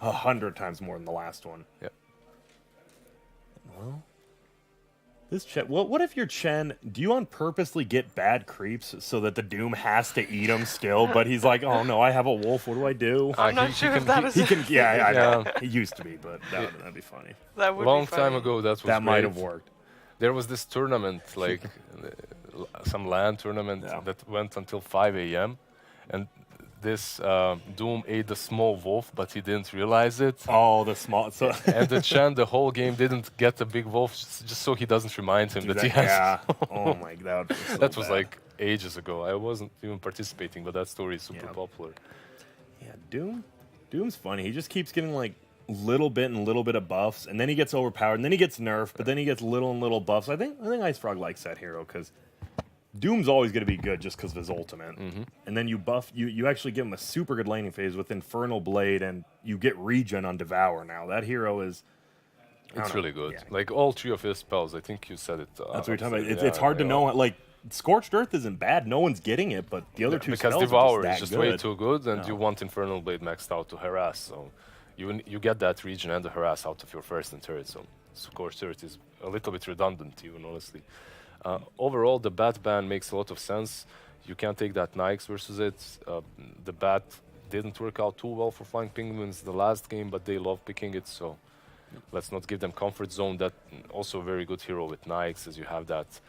100 times more than the last one. Yeah. Well, this Chen. What if you're Chen? Do you on purposely get bad creeps so that the Doom has to eat them still? But he's like, oh no, I have a wolf. What do I do? I'm not sure if that is. He can. Yeah, I know. Yeah. He used to be, but that'd be funny. That would Long be funny. time ago, that was That might great. have worked. There was this tournament, like some LAN tournament that went until 5 a.m. and this Doom ate a small wolf, but he didn't realize it. Oh, the small. So And the Chen the whole game didn't get the big wolf just so he doesn't remind him that he has. Yeah. Oh my god. That was like ages ago. I wasn't even participating, but that story is super Yeah. popular. Yeah, Doom's funny. He just keeps getting like little bit of buffs, and then he gets overpowered, and then he gets nerfed, but then he gets little buffs. I think Ice Frog likes that hero because Doom's always going to be good just because of his ultimate. And then you buff, you actually give him a super good laning phase with Infernal Blade, and you get regen on Devour now. That hero is... It's really good. Yeah. Like all three of his spells, I think you said it. That's what you're talking about. Yeah, It's hard to know. Like, Scorched Earth isn't bad. No one's getting it, but the other two because spells Devour are is just just way too good, and No. you want Infernal Blade maxed out to harass. So you get that regen and the harass out of your first and third. So Scorched Earth is a little bit redundant, even honestly. Overall, the bat ban makes a lot of sense. You can't take that Nikes versus it. The bat didn't work out too well for Flying Penguins the last game, but they love picking it, so let's not give them comfort zone. That also a very good hero with Nikes, as you have that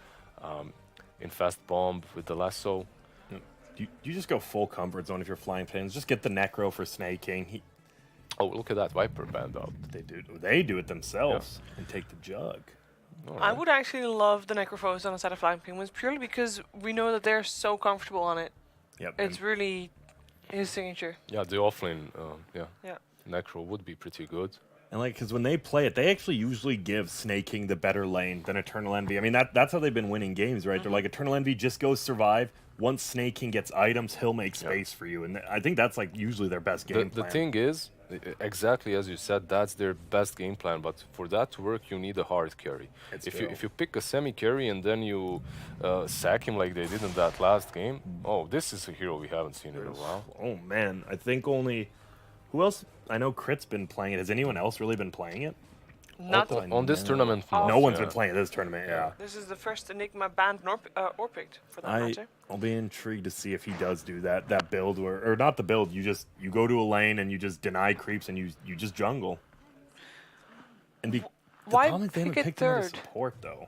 Infest Bomb with the Lasso. You just go full comfort zone if you're Flying Pins. Just get the Necro for Snake King. Oh, look at that Viper band out. They do it themselves and take the jug. I would actually love the Necrophobes on a set of Flying Penguins purely because we know that they're so comfortable on it. Yep. It's really his signature. Yeah, the offlane, Yeah. Necro would be pretty good. And like, because when they play it, they actually usually give Snake King the better lane than Eternal Envy. I mean, that's how they've been winning games, right? They're like, Eternal Envy just goes survive. Once Snake King gets items, he'll make space for you. And I think that's like usually their best game The plan. thing is, exactly as you said, that's their best game plan. But for that to work, you need a hard carry. If you pick a semi carry and then you sack him like they did in that last game, oh, this is a hero we haven't seen in a while. Oh man, I think only who else? I know Crit's been playing it. Has anyone else really been playing it? Not On this tournament, No one's been playing this tournament. Yeah. This is the first Enigma banned or picked for that matter. I'll be intrigued to see if he does do that build or not the build. You go to a lane and you just deny creeps and you just jungle. And the Why problem is they haven't pick it picked him as a third? support though.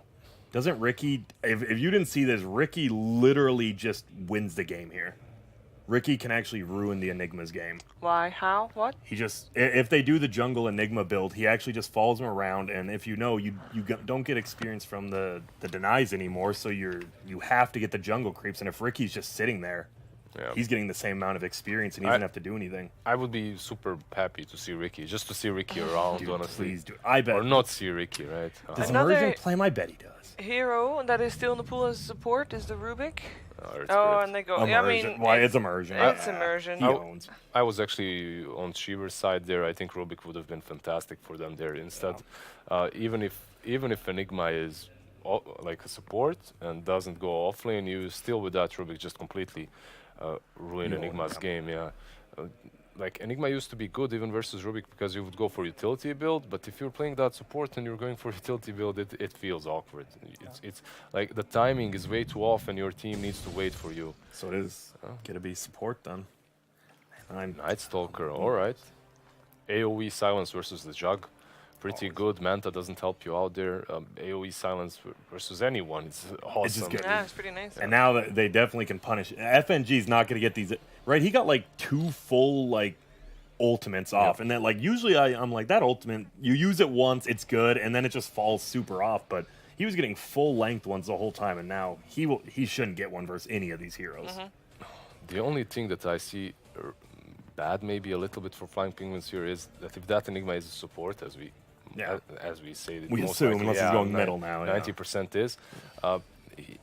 Doesn't Ricky? If you didn't see this, Ricky literally just wins the game here. Ricky can actually ruin the Enigma's game. Why? How? What? He just, if they do the jungle Enigma build, he actually just follows him around, and if you know, you don't get experience from the denies anymore, so you have to get the jungle creeps, and if Ricky's just sitting there, he's getting the same amount of experience, and he doesn't have to do anything. I would be super happy to see Ricky, just to see Ricky around, Dude, honestly. please do. I bet. Or not see Ricky, right? Does Another- Immersion play him? I bet he does. Hero that is still in the pool as support is the Rubik. Earth Oh, Spirit. and they go. Immersion. Yeah, I mean, Why it's Immersion? it's Yeah. Immersion. He owns. I was actually on Shiver's side there. I think Rubik would have been fantastic for them there instead. Even if Enigma is like a support and doesn't go offlane, you still with that Rubik just completely ruin You own Enigma's him. game. Yeah. Like Enigma used to be good even versus Rubik because you would go for utility build, but if you're playing that support and you're going for utility build, it feels awkward. It's like the timing is way too off and your team needs to wait for you. So it is gonna be support then. Night Stalker, alright. AoE silence versus the Jug. Pretty good. Manta doesn't help you out there. AoE silence versus anyone. It's awesome. It's just good. Yeah, it's pretty nice. And now that they definitely can punish. FNG's not going to get these. Right, he got like 2 full like ultimates off, and then like usually I'm like that ultimate. You use it once, it's good, and then it just falls super off. But he was getting full length ones the whole time, and now he shouldn't get one versus any of these heroes. The only thing that I see bad maybe a little bit for Flying Penguins here is that if that Enigma is a support, as we say, We most assume, likely, unless he's going middle now. 90% is.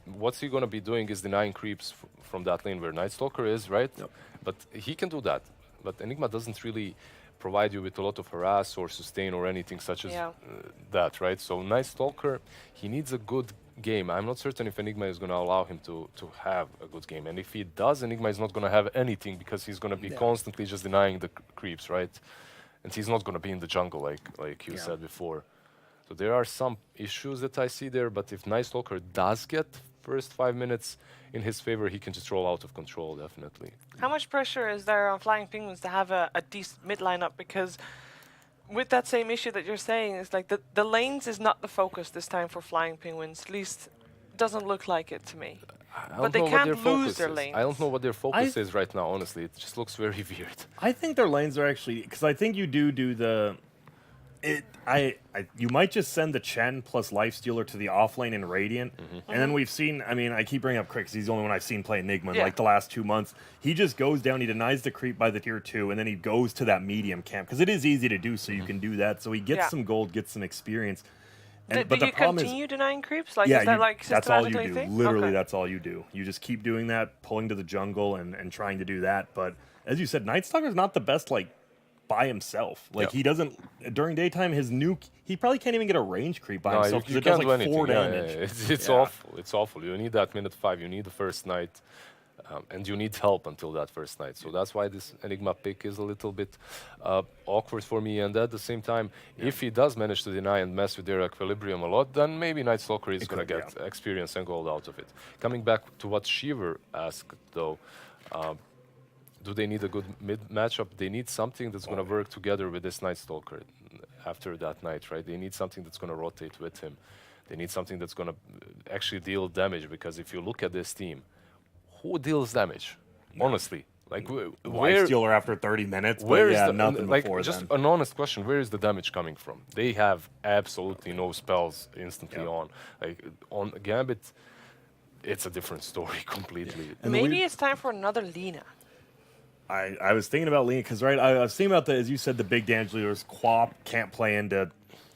What's he going to be doing is denying creeps from that lane where Night Stalker is, right? Yep. But he can do that. But Enigma doesn't really provide you with a lot of harass or sustain or anything such as that, right? So Night Stalker, he needs a good game. I'm not certain if Enigma is going to allow him to have a good game. And if he does, Enigma is not going to have anything because he's going to be constantly just denying the creeps, right? and he's not going to be in the jungle like you said before. So there are some issues that I see there, but if Night Stalker does get first 5 minutes in his favor, he can just roll out of control, definitely. How much pressure is there on Flying Penguins to have a decent mid lineup? Because with that same issue that you're saying, it's like the lanes is not the focus this time for Flying Penguins. At least doesn't look like it to me. But they can't lose their lanes. I don't know what their focus is right now, honestly. It just looks very weird. I think their lanes are actually, because I think you do the. You might just send the Chen plus Lifestealer to the off lane in Radiant, and then we've seen. I mean, I keep bringing up Crick because he's the only one I've seen play Enigma in like the last 2 months. He just goes down, he denies the creep by the tier 2, and then he goes to that medium camp because it is easy to do. So you can do that. So he gets some gold, gets some experience. And, do you continue denying creeps? Like, yeah, is that like that's all you do. thing? Literally, that's all you do. You just keep doing that, pulling to the jungle and trying to do that. But as you said, Night Stalker's not the best like by himself. Like he doesn't during daytime. His nuke, he probably can't even get a range creep by himself because it does like 4 damage. It's awful. It's awful. You need that minute 5. You need the first night, and you need help until that first night. So that's why this Enigma pick is a little bit awkward for me. And at the same time, if he does manage to deny and mess with their equilibrium a lot, then maybe Night Stalker is going to get experience and gold out of it. Coming back to what Shiver asked, though. Do they need a good mid matchup? They need something that's going to work together with this Night Stalker after that night, right? They need something that's going to rotate with him. They need something that's going to actually deal damage, because if you look at this team, who deals damage? Honestly, like where Lifestealer after 30 minutes, but nothing like before just then. an honest question, where is the damage coming from? They have absolutely no spells instantly on. Like on Gambit, it's a different story completely. And maybe it's time for another Lina. I was thinking about Lina because I was thinking about as you said, the big damage leaders. Quap can't play into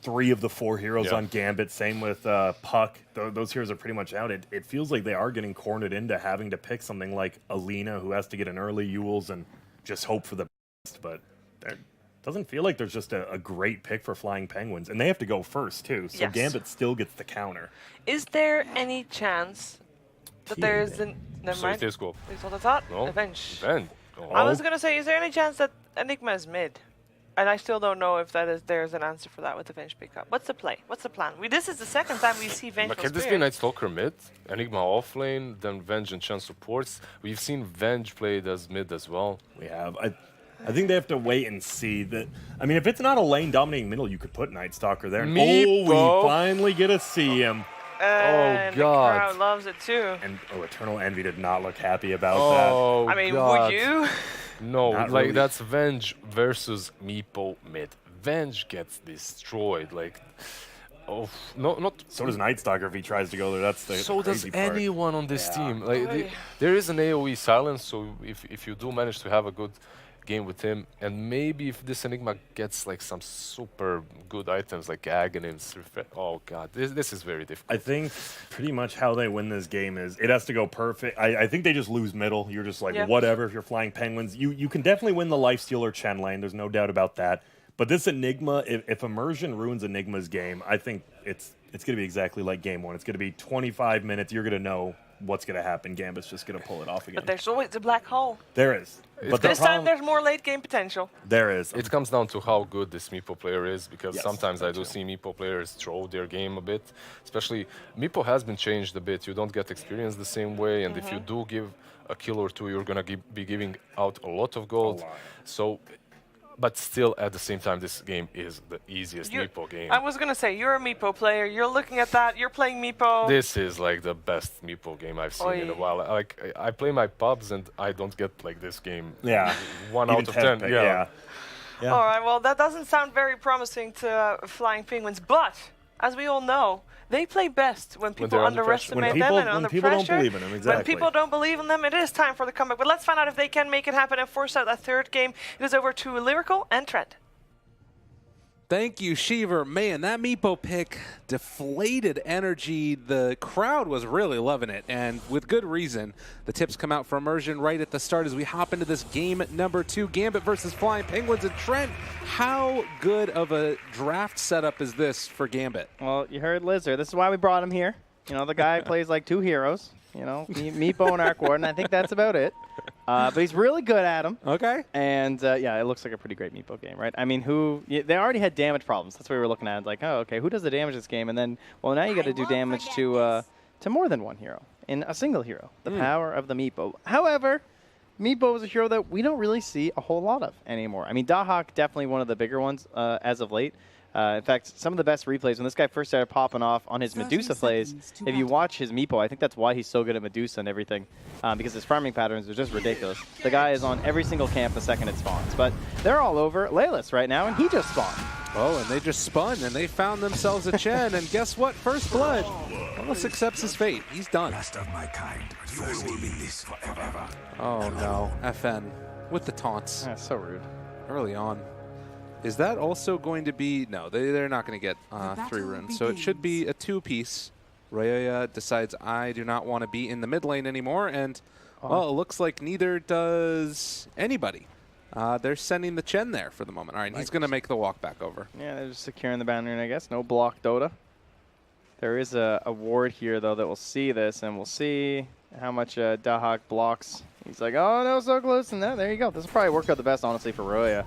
3 of the 4 heroes on Gambit. Same with Puck. Those heroes are pretty much out. It feels like they are getting cornered into having to pick something like Alina, who has to get an early Yules and just hope for the best. But it doesn't feel like there's just a great pick for Flying Penguins, and they have to go first too. So Gambit still gets the counter. Is there any chance that there is an? Never mind. Please go. Please hold the thought. No. Avenge. Oh. I was gonna say, is there any chance that Enigma is mid? And I still don't know if there's an answer for that with the Venge pickup. What's the play? What's the plan? This is the second time we see Venge. But can this be Night Stalker mid, Enigma off lane, then Venge and Chen supports? We've seen Venge played as mid as well. We have. I think they have to wait and see that. I mean, if it's not a lane dominating middle, you could put Night Stalker there. We finally get to see him. And God. the crowd loves it too. And Eternal Envy did not look happy about Oh, I mean, God. would you? No, Not like really. that's Venge versus Meepo mid. Venge gets destroyed. Like, oh, no, not. that. So does Night Stalker if he tries to go there. That's the So does crazy part. anyone on this team. Oh, Like, there is an AOE silence, so if you do manage to have a good game with him, and maybe if this Enigma gets like some super good items like Aghanims, oh god, this is very difficult. I think pretty much how they win this game is it has to go perfect. I think they just lose middle. You're just like, whatever, if you're Flying Penguins. You can definitely win the Lifestealer Chen lane. There's no doubt about that. But this Enigma, if Immersion ruins Enigma's game, I think it's going to be exactly like game 1. It's going to be 25 minutes. You're going to know what's going to happen. Gambit's just going to pull it off again. But there's always the black hole. There is. But This time there's more late game potential. There is. It comes down to how good this Meepo player is, because Yes, sometimes I that do too. see Meepo players throw their game a bit. Especially, Meepo has been changed a bit. You don't get experience the same way, and if you do give a kill or two, you're going to be giving out a lot of gold. So, but still, at the same time, this game is the easiest Meepo game. I was gonna say, you're a Meepo player. You're looking at that. You're playing Meepo. This is like the best Meepo game I've seen in a while. Like, I play my pubs and I don't get like this game. 1 out of 10. Yeah. All right. Well, that doesn't sound very promising to Flying Penguins, but as we all know, they play best when people they're under pressure. underestimate When them people- and when under people don't pressure. believe in them, When exactly. people don't believe in them, it is time for the comeback. But let's find out if they can make it happen and force out that third game. It is over to Lyrical and Trent. Thank you, Shiver. Man, that Meepo pick deflated energy. The crowd was really loving it, and with good reason. The tips come out for Immersion right at the start as we hop into this game number 2, Gambit versus Flying Penguins. And Trent, how good of a draft setup is this for Gambit? Well, you heard Lizard. This is why we brought him here. You know, the guy plays like 2 heroes. You know, Meepo and Arc Warden. I think that's about it. But he's really good at them. Okay. And yeah, it looks like a pretty great Meepo game, right? I mean, they already had damage problems. That's what we were looking at. Like, oh, okay, who does the damage this game? And then, well, now you got to do damage to more than one hero in a single hero. The power of the Meepo. However, Meepo is a hero that we don't really see a whole lot of anymore. I mean, Dahak definitely one of the bigger ones as of late. In fact, some of the best replays, when this guy first started popping off on his Medusa plays, if you watch his Meepo, I think that's why he's so good at Medusa and everything, because his farming patterns are just ridiculous. The guy is on every single camp the second it spawns. But they're all over Laylis right now, and he just spawned. Oh, and they just spun, and they found themselves a Chen, and guess what? First blood. Laylis accepts his fate. He's done. Last of my kind, you will be this forever. Oh, no. FN with the taunts That's so rude. early on. Is that also going to be... No, they're not going to get 3 runes, so it should be a 2-piece. Raya decides, I do not want to be in the mid lane anymore, and, well, it looks like neither does anybody. They're sending the Chen there for the moment. All right, he's going to make the walk back over. Yeah, they're just securing the boundary, I guess. No block Dota. There is a ward here, though, that will see this, and we'll see how much Dahak blocks. He's like, oh, no, so close, and there you go. This will probably work out the best, honestly, for Roya.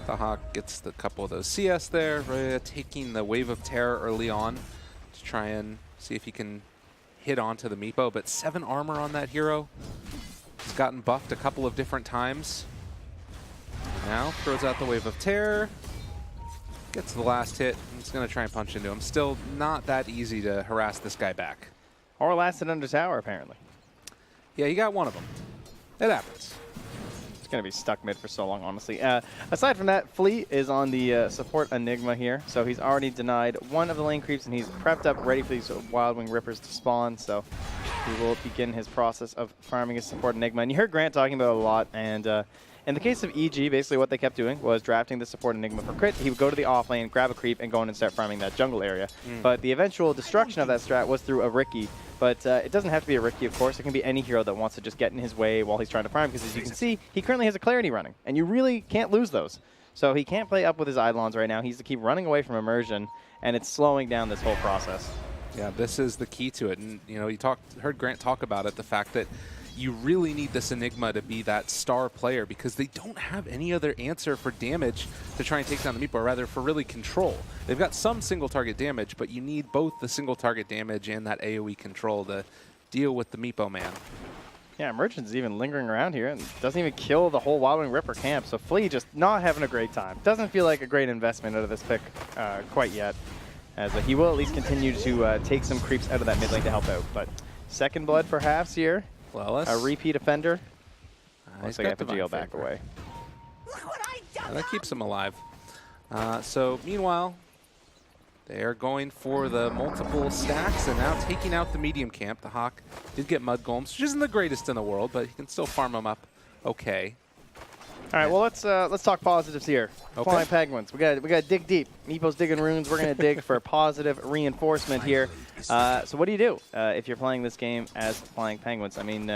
Dahak gets the couple of those CS there. Roya taking the Wave of Terror early on to try and see if he can hit onto the Meepo, but 7 armor on that hero. He's gotten buffed a couple of different times. Now throws out the Wave of Terror. Gets the last hit. He's going to try and punch into him. Still not that easy to harass this guy back. Or lasted under tower, apparently. Yeah, he got one of them. It happens. It's going to be stuck mid for so long, honestly. Aside from that, Flea is on the support Enigma here. So he's already denied one of the lane creeps, and he's prepped up, ready for these Wild Wing Rippers to spawn. So he will begin his process of farming his support Enigma. And you heard Grant talking about it a lot. And in the case of EG, basically what they kept doing was drafting the support Enigma for crit. He would go to the off lane, grab a creep, and go in and start farming that jungle area. But the eventual destruction of that strat was through a Riki. But it doesn't have to be a Riki, of course. It can be any hero that wants to just get in his way while he's trying to farm, because as you can see, he currently has a Clarity running, and you really can't lose those. So he can't play up with his Eidolons right now. He has to keep running away from Immersion, and it's slowing down this whole process. Yeah, this is the key to it. And, you know, you heard Grant talk about it, the fact that you really need this Enigma to be that star player, because they don't have any other answer for damage to try and take down the Meepo, or rather for really control. They've got some single target damage, but you need both the single target damage and that AoE control to deal with the Meepo man. Yeah, Merchant's even lingering around here and doesn't even kill the whole Wild Wing Ripper camp. So Flea just not having a great time. Doesn't feel like a great investment out of this pick quite yet, as he will at least continue to take some creeps out of that mid lane to help out. But second blood perhaps here. Flawless. A repeat offender. He's Looks like got FGL Divine back Favor. away. Yeah, that keeps him alive. So meanwhile, they are going for the multiple stacks and now taking out the medium camp. The Hawk did get Mud Golems, which isn't the greatest in the world, but he can still farm them up okay. All right, well let's talk positives here. Okay. Flying Penguins. We got to dig deep. Meepo's digging runes. We're gonna dig for positive reinforcement here. So what do you do if you're playing this game as Flying Penguins? I mean,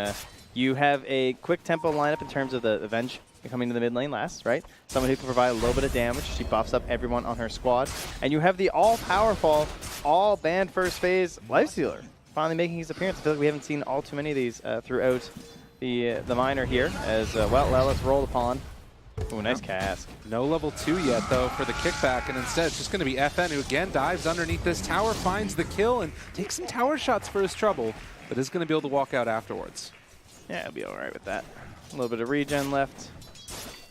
you have a quick tempo lineup in terms of the Venge coming to the mid lane last, right? Someone who can provide a little bit of damage. She buffs up everyone on her squad, and you have the all-powerful, all-banned first phase Lifestealer finally making his appearance. I feel like we haven't seen all too many of these throughout the minor here, as well, Lelis rolled upon. Ooh, nice cask. No level 2 yet, though, for the kickback, and instead it's just going to be FN, who again dives underneath this tower, finds the kill, and takes some tower shots for his trouble, but is going to be able to walk out afterwards. Yeah, he'll be all right with that. A little bit of regen left.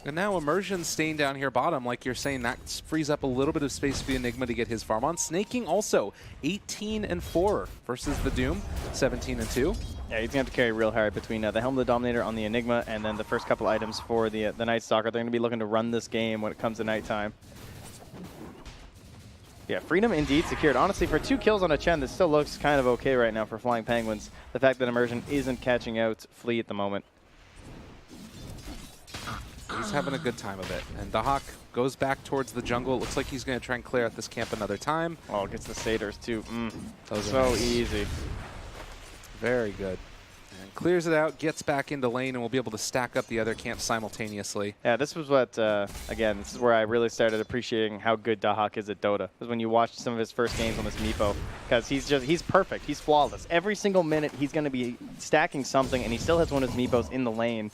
And now Immersion staying down here bottom, like you're saying, that frees up a little bit of space for the Enigma to get his farm on. Snaking also 18-4 versus the Doom, 17-2. Yeah, he's going to have to carry real hard between the Helm of the Dominator on the Enigma and then the first couple items for the Night Stalker. They're going to be looking to run this game when it comes to nighttime. Yeah, freedom indeed secured. Honestly, for 2 kills on a Chen, this still looks kind of okay right now for Flying Penguins. The fact that Immersion isn't catching out Flea at the moment. He's having a good time of it. And the Hawk goes back towards the jungle. It looks like he's going to try and clear out this camp another time. Oh, gets the Satyrs too. Those are So nice. easy. Very good. And clears it out, gets back into lane, and we'll be able to stack up the other camps simultaneously. Yeah, this was what, again, this is where I really started appreciating how good Dahak is at Dota. Was when you watched some of his first games on this Meepo. Because he's perfect. He's flawless. Every single minute, he's going to be stacking something, and he still has one of his Meepos in the lane.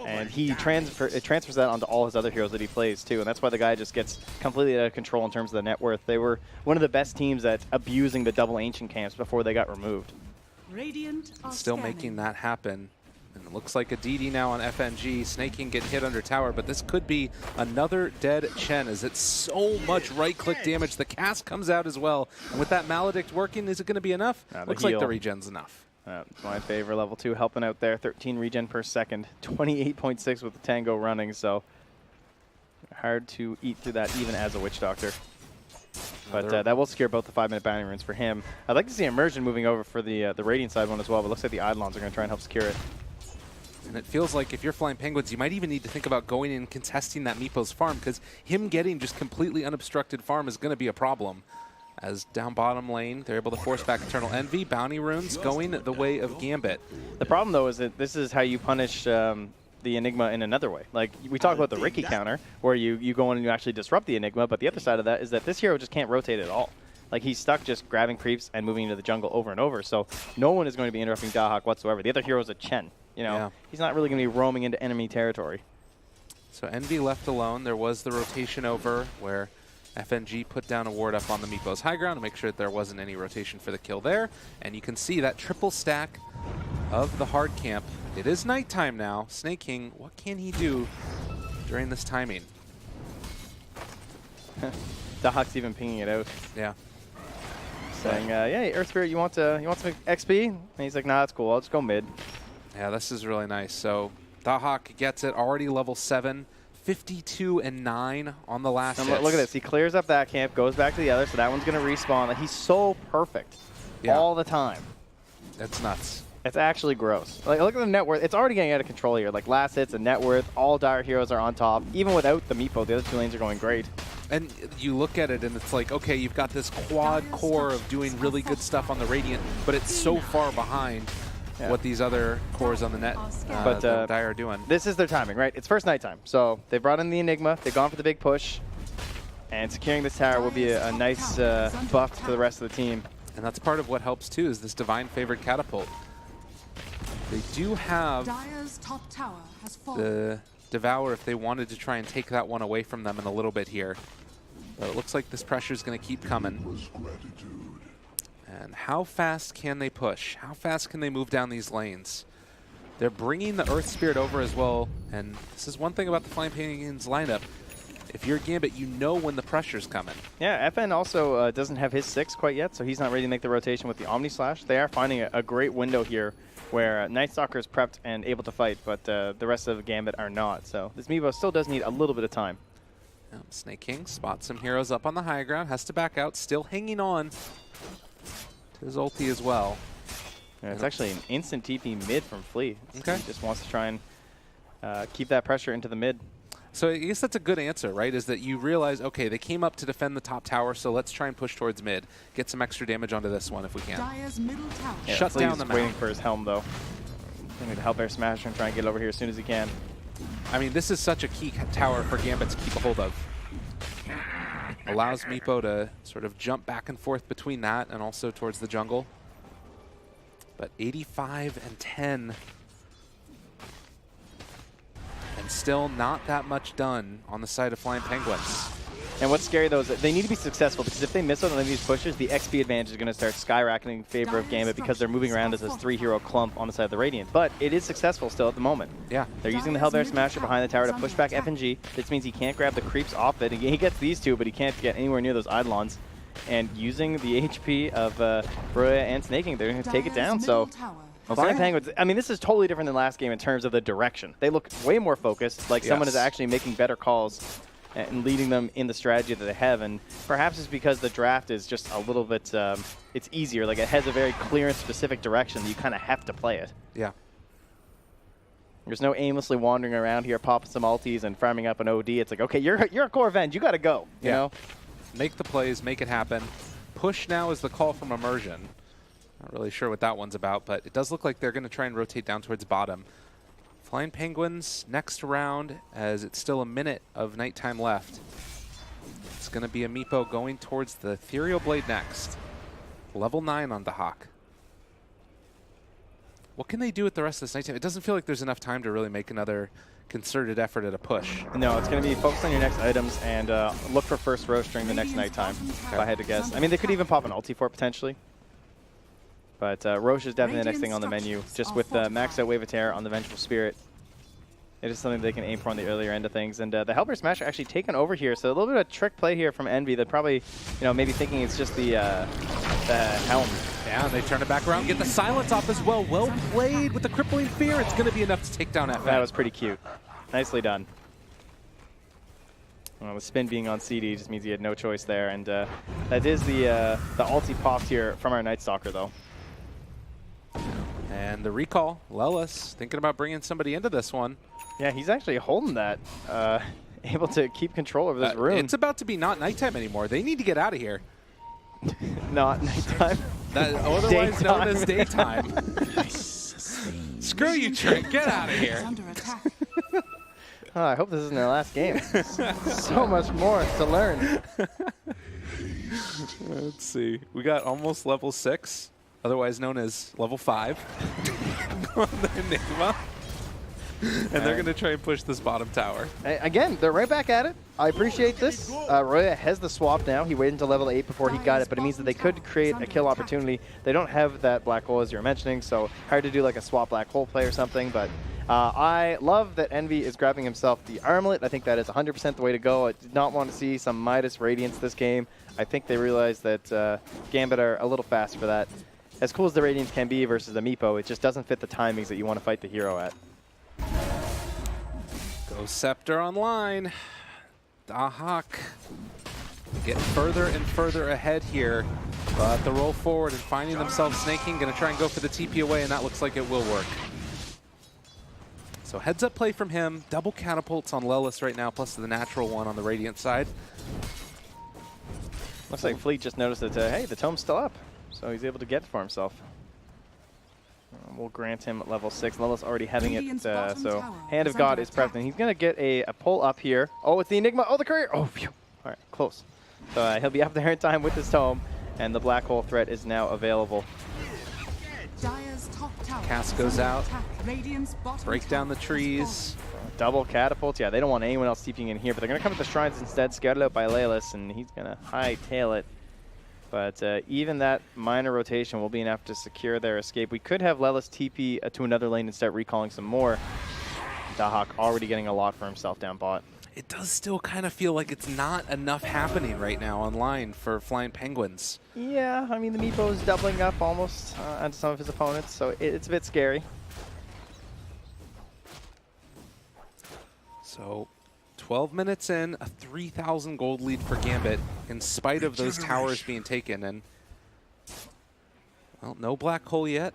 And he transfers that onto all his other heroes that he plays, too. And that's why the guy just gets completely out of control in terms of the net worth. They were one of the best teams at abusing the double ancient camps before they got removed. Still making that happen. And it looks like a DD now on FNG. Snaking get hit under tower, but this could be another dead Chen as it's so much right-click damage. The cast comes out as well. And with that Maledict working, is it going to be enough? Looks like the regen's enough. My favorite level 2 helping out there. 13 regen per second. 28.6 with the Tango running, so hard to eat through that even as a Witch Doctor. But that will secure both the 5-minute bounty runes for him. I'd like to see Immersion moving over for the Radiant side one as well, but it looks like the Eidolons are going to try and help secure it. And it feels like if you're Flying Penguins, you might even need to think about going in and contesting that Meepo's farm, because him getting just completely unobstructed farm is going to be a problem. As down bottom lane, they're able to force back Eternal Envy. Bounty runes going the way of Gambit. The problem, though, is that this is how you punish the Enigma in another way. Like, we talk about the Riki counter, where you go in and you actually disrupt the Enigma, but the other side of that is that this hero just can't rotate at all. Like, he's stuck just grabbing creeps and moving into the jungle over and over, so no one is going to be interrupting Dahak whatsoever. The other hero is a Chen. You know, he's not really going to be roaming into enemy territory. So Envy left alone. There was the rotation over where FNG put down a ward up on the Meepo's high ground to make sure that there wasn't any rotation for the kill there. And you can see that triple stack of the hard camp. It is nighttime now. Snake King, what can he do during this timing? Dahak's even pinging it out. Yeah. Saying, yeah, Earth Spirit, you want some XP? And he's like, nah, that's cool. I'll just go mid. Yeah, this is really nice. So Dahak gets it, already level 7. 52 and 9 on the last hits. Look at this. He clears up that camp, goes back to the other, so that one's going to respawn. Like, he's so perfect all the time. That's nuts. It's actually gross. Like, look at the net worth. It's already getting out of control here. Like, last hits and net worth, all Dire heroes are on top. Even without the Meepo, the other 2 lanes are going great. And you look at it and it's like, okay, you've got this quad core of doing really good stuff on the Radiant, but it's so far behind what these other cores on the net but Dire are doing. This is their timing, right? It's first nighttime. So they brought in the Enigma. They've gone for the big push. And securing this tower will be a nice buff to the rest of the team. And that's part of what helps too, is this Divine Favored Catapult. They do have the Devour if they wanted to try and take that one away from them in a little bit here. But it looks like this pressure is going to keep coming. And how fast can they push? How fast can they move down these lanes? They're bringing the Earth Spirit over as well. And this is one thing about the Flying Penguins lineup. If you're Gambit, you know when the pressure's coming. Yeah, FN also doesn't have his 6 quite yet, so he's not ready to make the rotation with the Omni Slash. They are finding a great window here where Night Stalker is prepped and able to fight, but the rest of Gambit are not. So this Meepo still does need a little bit of time. Snake King spots some heroes up on the high ground, has to back out, still hanging on to his ulti as well. Yeah, it's actually an instant TP mid from Flea. Okay. He just wants to try and keep that pressure into the mid. So I guess that's a good answer, right? Is that you realize, okay, they came up to defend the top tower, so let's try and push towards mid. Get some extra damage onto this one if we can. Yeah, Shut Flea's down the waiting mount. for his helm, though. Going to help Air Smasher and try and get over here as soon as he can. I mean, this is such a key tower for Gambit to keep a hold of. Allows Meepo to sort of jump back and forth between that and also towards the jungle. But 85 and 10. And still not that much done on the side of Flying Penguins. And what's scary, though, is that they need to be successful, because if they miss out on these pushes, the XP advantage is going to start skyrocketing in favor of Gambit because they're moving around as this 3-hero clump on the side of the Radiant. But it is successful still at the moment. Yeah. They're using the Hellbear Smasher behind the tower to push back FNG. This means he can't grab the creeps off it. He gets these 2, but he can't get anywhere near those Eidolons. And using the HP of Broya and Snaking, they're going to take it down. So Flying Penguins, I mean, this is totally different than last game in terms of the direction. They look way more focused, like someone is actually making better calls and leading them in the strategy that they have. And perhaps it's because the draft is just a little bit, it's easier. Like, it has a very clear and specific direction that you kind of have to play it. Yeah. There's no aimlessly wandering around here, popping some ultis and farming up an OD. It's like, okay, you're a core Venge. You got to go, you know? Make the plays, make it happen. Push now is the call from Immersion. Not really sure what that one's about, but it does look like they're going to try and rotate down towards bottom. Flying Penguins next round, as it's still a minute of nighttime left. It's going to be a Meepo going towards the Ethereal Blade next. Level 9 on the Hawk. What can they do with the rest of this nighttime? It doesn't feel like there's enough time to really make another concerted effort at a push. No, it's going to be focus on your next items and look for first roast during the next nighttime, if I had to guess. I mean, they could even pop an ulti for it potentially. But Roche is definitely the next thing on the menu. Just with maxed out Wave of Terror on the Vengeful Spirit. It is something they can aim for on the earlier end of things. And the Helper Smash are actually taken over here. So a little bit of a trick play here from Envy. They're probably, maybe thinking it's just the Helm. Yeah, they turn it back around, get the silence off as well. Well played with the Crippling Fear. It's going to be enough to take down FN. That was pretty cute. Nicely done. Well, the spin being on CD just means he had no choice there. And that is the ulti popped here from our Night Stalker, though. And the recall, Lelis, thinking about bringing somebody into this one. Yeah, he's actually holding that, able to keep control over this room. It's about to be not nighttime anymore. They need to get out of here. Not nighttime. That otherwise known as daytime. daytime. Screw you, Trent. Get out of here. Oh, I hope this isn't our last game. So much more to learn. Let's see. We got almost level 6, otherwise known as level 5 on the Enigma. And they're going to try and push this bottom tower. Again, they're right back at it. I appreciate this. Roya has the swap now. He waited until level 8 before he got it, but it means that they could create a kill opportunity. They don't have that black hole as you're mentioning, so hard to do like a swap black hole play or something, but I love that Envy is grabbing himself the armlet. I think that is 100% the way to go. I did not want to see some Midas Radiance this game. I think they realized that Gambit are a little fast for that. As cool as the Radiance can be versus the Meepo, it just doesn't fit the timings that you want to fight the hero at. Go Scepter online. Dahak get further and further ahead here, but the roll forward and finding themselves snaking, going to try and go for the TP away, and that looks like it will work. So heads up play from him, double catapults on Lelis right now, plus the natural one on the Radiant side. Looks like Fleet just noticed that, hey, the tome's still up, so he's able to get it for himself. We'll grant him level 6. Lelis already having it, so Hand of God is prepped, and he's going to get a pull up here. Oh, it's the Enigma. Oh, the courier. Oh, phew. All right, close. So he'll be up there in time with his tome, and the black hole threat is now available. Cast goes out. Break down the trees. Double catapults. Yeah, they don't want anyone else TPing in here, but they're going to come to the shrines instead, scouted out by Lelis, and he's going to hightail it. But even that minor rotation will be enough to secure their escape. We could have Lelis TP to another lane and start recalling some more. Dahak already getting a lot for himself down bot. It does still kind of feel like it's not enough happening right now online for Flying Penguins. Yeah, I mean, the Meepo is doubling up almost onto some of his opponents, so it's a bit scary. So 12 minutes in, a 3,000 gold lead for Gambit, in spite of those towers being taken. And, well, no black hole yet.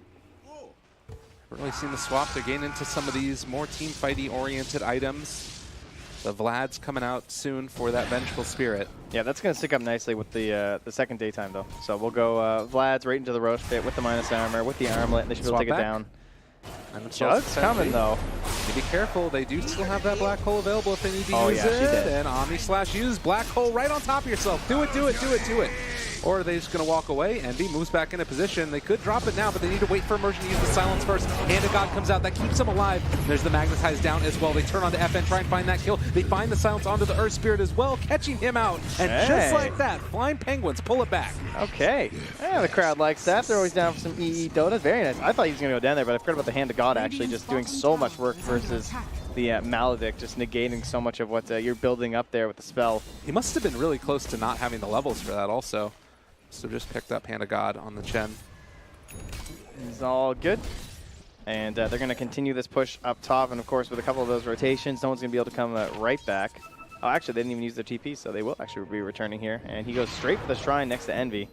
Haven't really seen the swap. They're getting into some of these more team fighty oriented items. The Vlad's coming out soon for that Vengeful Spirit. Yeah, that's going to stick up nicely with the second daytime, though. So we'll go Vlad's right into the roast pit with the minus armor, with the armlet, and they should be able to take it down. And Jug's coming, though. Be careful. They do still have that black hole available if they need to use it. And Omni/use black hole right on top of yourself. Do it, do it, do it, do it. Or are they just going to walk away? Envy moves back into position. They could drop it now, but they need to wait for immersion to use the silence first. Hand of God comes out. That keeps him alive. There's the magnetized down as well. They turn on to FN, try and find that kill. They find the silence onto the Earth Spirit as well, catching him out. And just like that, Flying Penguins pull it back. Okay. Yeah, the crowd likes that. They're always down for some EE Dota. Very nice. I thought he was going to go down there, but I forgot about the Hand of God actually just doing so much work versus the Maledict, just negating so much of what you're building up there with the spell. He must have been really close to not having the levels for that also. So just picked up Hand of God on the Chen. It's all good. And they're going to continue this push up top. And, of course, with a couple of those rotations, no one's going to be able to come right back. Oh, actually, they didn't even use their TP, so they will actually be returning here. And he goes straight for the shrine next to Envy.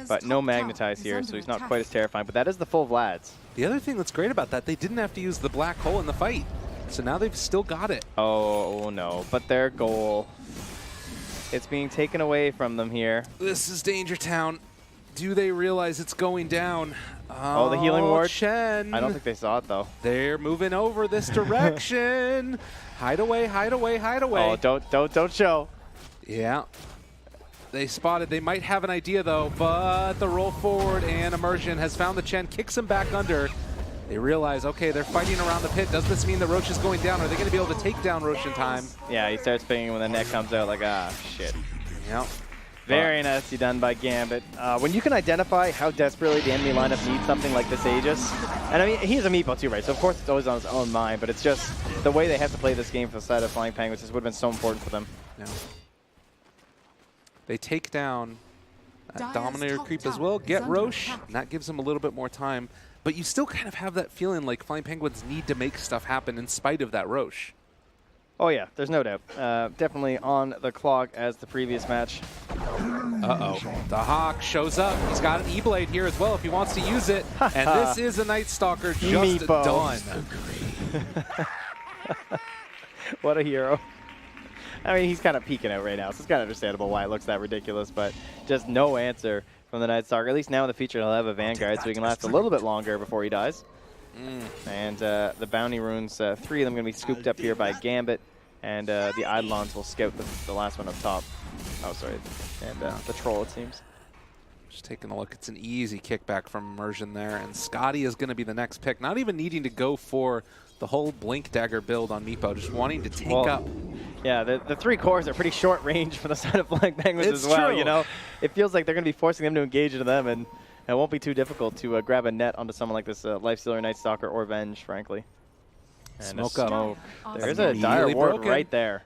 But no magnetize here, so he's not quite as terrifying. But that is the full Vlad's. The other thing that's great about that, they didn't have to use the black hole in the fight. So now they've still got it. Oh, no. But their goal, it's being taken away from them here. This is Danger Town. do they realize it's going down? Oh, the healing ward. Chen. I don't think they saw it, though. They're moving over this direction. Hide away, hide away, hide away. Oh, don't show. Yeah. They spotted. They might have an idea, though, but the roll forward and Immersion has found the Chen, kicks him back under. They realize, okay, they're fighting around the pit. Does this mean the Roche is going down? Are they going to be able to take down Roche in time? Yeah, he starts pinging when the net comes out like, ah, shit. Yeah. Very nicely done by Gambit. When you can identify how desperately the enemy lineup needs something like this Aegis, and I mean, he's a meatball too, right? So of course it's always on his own mind, but it's just the way they have to play this game for the side of Flying Penguins. This would have been so important for them. Yeah. They take down that Dominator creep as well, get Roche, and that gives them a little bit more time. But you still kind of have that feeling like Flying Penguins need to make stuff happen in spite of that Roche. Oh yeah, there's no doubt. Definitely on the clock as the previous match. Uh-oh. The Hawk shows up. He's got an E-Blade here as well if he wants to use it. And this is a Night Stalker just done. What a hero. I mean, he's kind of peeking out right now, so it's kind of understandable why it looks that ridiculous, but just no answer from the Night Stalker. At least now in the future he'll have a Vanguard, so he can last a little bit longer before he dies. And the Bounty Runes, 3 of them going to be scooped up here by Gambit, and the Eidolons will scout the last one up top. Oh, sorry. And the Troll, it seems. Just taking a look. It's an easy kickback from Immersion there, and Scotty is going to be the next pick. Not even needing to go for the whole Blink Dagger build on Meepo, just wanting to take up. Yeah, the 3 cores are pretty short range for the side of Flying Penguins It's as well, true. you know? It feels like they're going to be forcing them to engage into them, and it won't be too difficult to grab a net onto someone like this Lifestealer, Night Stalker, or Venge, frankly. And Smoke up. There's a dire ward broken. right there.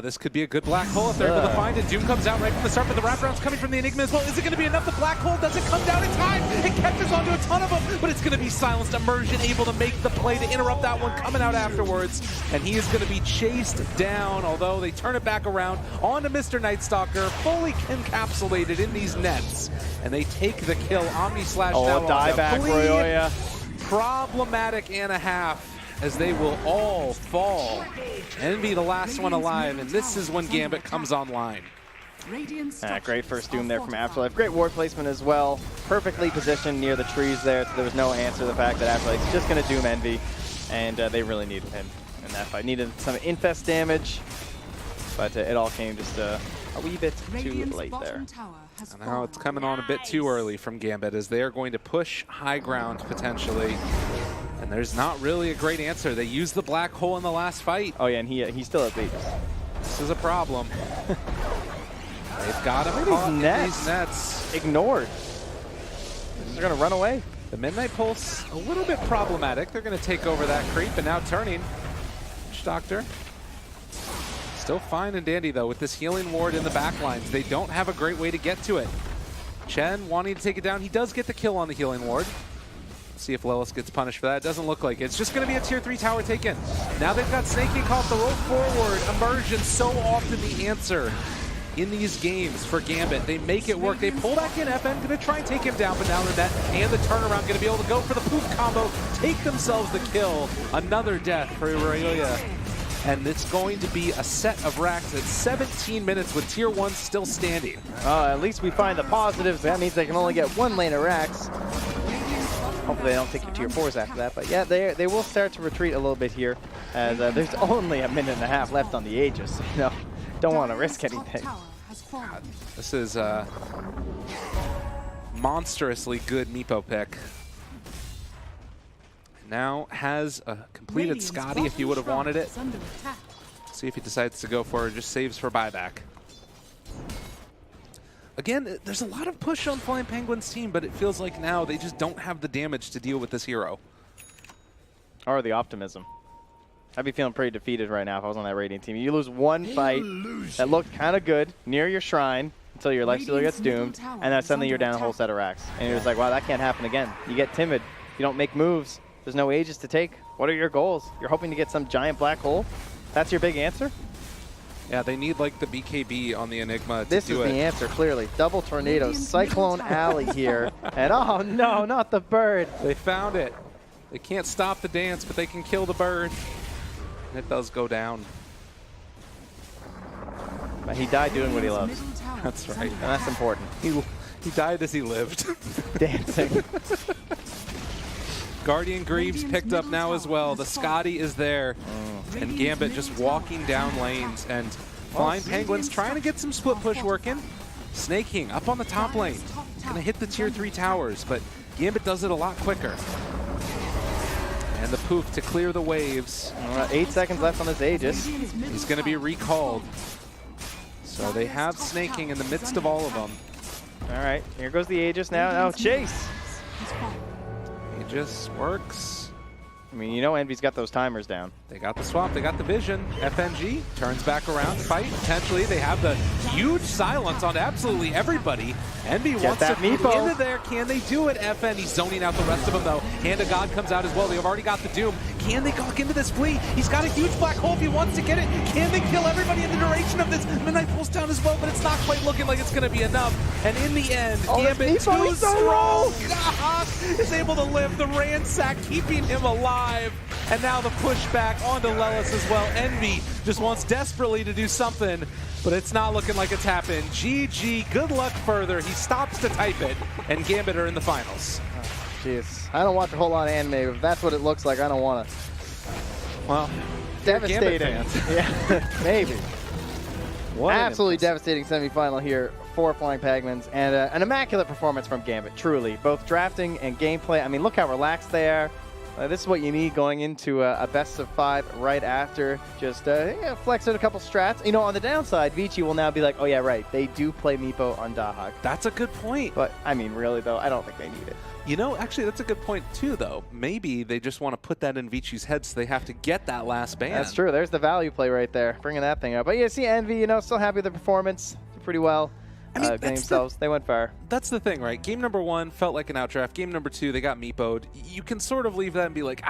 This could be a good black hole if they're able to find it. Doom comes out right from the start, but the wraparound's coming from the Enigma as well. Is it going to be enough? The black hole doesn't come down in time. It catches onto a ton of them, but it's going to be silenced. Immersion able to make the play to interrupt that one coming out afterwards, and he is going to be chased down, although they turn it back around onto Mr. Night Stalker, fully encapsulated in these nets, and they take the kill. Omni Slash now die back, Royoya. Problematic and a half, as they will all fall and be the last one alive, and this is when Gambit comes online. Great first Doom there from Afterlife. Great ward placement as well. Perfectly positioned near the trees there, so there was no answer to the fact that Afterlife's just going to Doom Envy, and they really needed him in that fight. Needed some infest damage, but it all came just a wee bit too late there. And now it's coming on a bit too early from Gambit, as they are going to push high ground potentially. And there's not really a great answer. They used the black hole in the last fight. Oh yeah, and he still has Aegis. This is a problem. They've got him caught in these nets. Ignored. They're going to run away. The Midnight Pulse, a little bit problematic. They're going to take over that creep, and now turning. Witch Doctor. Still fine and dandy, though, with this healing ward in the back lines. They don't have a great way to get to it. Chen wanting to take it down. He does get the kill on the healing ward. See if Lelis gets punished for that. It doesn't look like it. It's just going to be a tier 3 tower taken. Now they've got Snakey caught the roll forward. Immersion, so often the answer in these games for Gambit. They make it work. They pull back in. FN going to try and take him down, but now the net and the turnaround going to be able to go for the poof combo, take themselves the kill. Another death for Royoya. And it's going to be a set of racks at 17 minutes with tier 1 still standing. At least we find the positives. That means they can only get 1 lane of racks. Hopefully they don't take your tier 4s after that. But yeah, they will start to retreat a little bit here, as there's only a minute and a half left on the Aegis. You know, don't want to risk anything. God, this is a monstrously good Meepo pick. Now has a completed Scotty if you would have wanted it. See if he decides to go for it, just saves for buyback. Again, there's a lot of push on Flying Penguins' team, but it feels like now they just don't have the damage to deal with this hero. Or the optimism. I'd be feeling pretty defeated right now if I was on that Radiant team. You lose one fight that looked kind of good near your shrine until your Lifestealer gets doomed, and then suddenly you're down a whole set of racks. And you're just like, wow, that can't happen again. You get timid. You don't make moves. There's no Aegis to take. What are your goals? You're hoping to get some giant black hole? That's your big answer? Yeah, they need like the BKB on the Enigma to This do is it. the answer, clearly. Double tornado, Cyclone Alley here. And oh no, not the bird. They found it. They can't stop the dance, but they can kill the bird. And it does go down. But he died doing what he loves. That's right. And that's important. He died as he lived. Dancing. Guardian Greaves picked up now as well. The Scotty is there. And Gambit just walking down lanes. And Flying Penguins trying to get some split push working. Snake King up on the top lane. Gonna hit the tier 3 towers, but Gambit does it a lot quicker. And the poof to clear the waves. 8 seconds left on this Aegis. He's gonna be recalled. So they have Snake King in the midst of all of them. All right, here goes the Aegis now. Now Chase. Aegis works. I mean, you know Envy's got those timers down. They got the swap, they got the vision. FNG turns back around to fight. Potentially, they have the huge silence on absolutely everybody. Envy wants that to move Meepo. into there. Can they do it? FN, he's zoning out the rest of them though. Hand of God comes out as well. They've already got the Doom. Can they gawk into this fleet? He's got a huge black hole if he wants to get it. Can they kill everybody in the duration of this? Midnight pulls down as well, but it's not quite looking like it's going to be enough. And in the end, Gambit, Meepo too is so strong, God, is able to live. The ransack keeping him alive. And now the pushback onto Lelis as well. Envy just wants desperately to do something, but it's not looking like it's happened. GG, good luck further. He stops to type it, and Gambit are in the finals. Jeez, I don't watch a whole lot of anime. If that's what it looks like, I don't want to. Well, Devastating. Gambit fans. Yeah, maybe. What an Absolutely impressive- devastating semifinal here for Flying Penguins, and an immaculate performance from Gambit, truly. Both drafting and gameplay. I mean, look how relaxed they are. This is what you need going into a best of 5 right after. Just flex out a couple strats. You know, on the downside, Vici will now be like, oh yeah, right, they do play Meepo on Dahak. That's a good point. But, I mean, really, though, I don't think they need it. You know, actually, that's a good point, too, though. Maybe they just want to put that in Vici's head so they have to get that last ban. That's true. There's the value play right there, bringing that thing up. But yeah, see Envy, you know, still happy with the performance. Did pretty well. I mean, Getting themselves, they went far. That's the thing, right? Game number 1 felt like an outdraft. Game number 2, they got meepoed. You can sort of leave that and be like,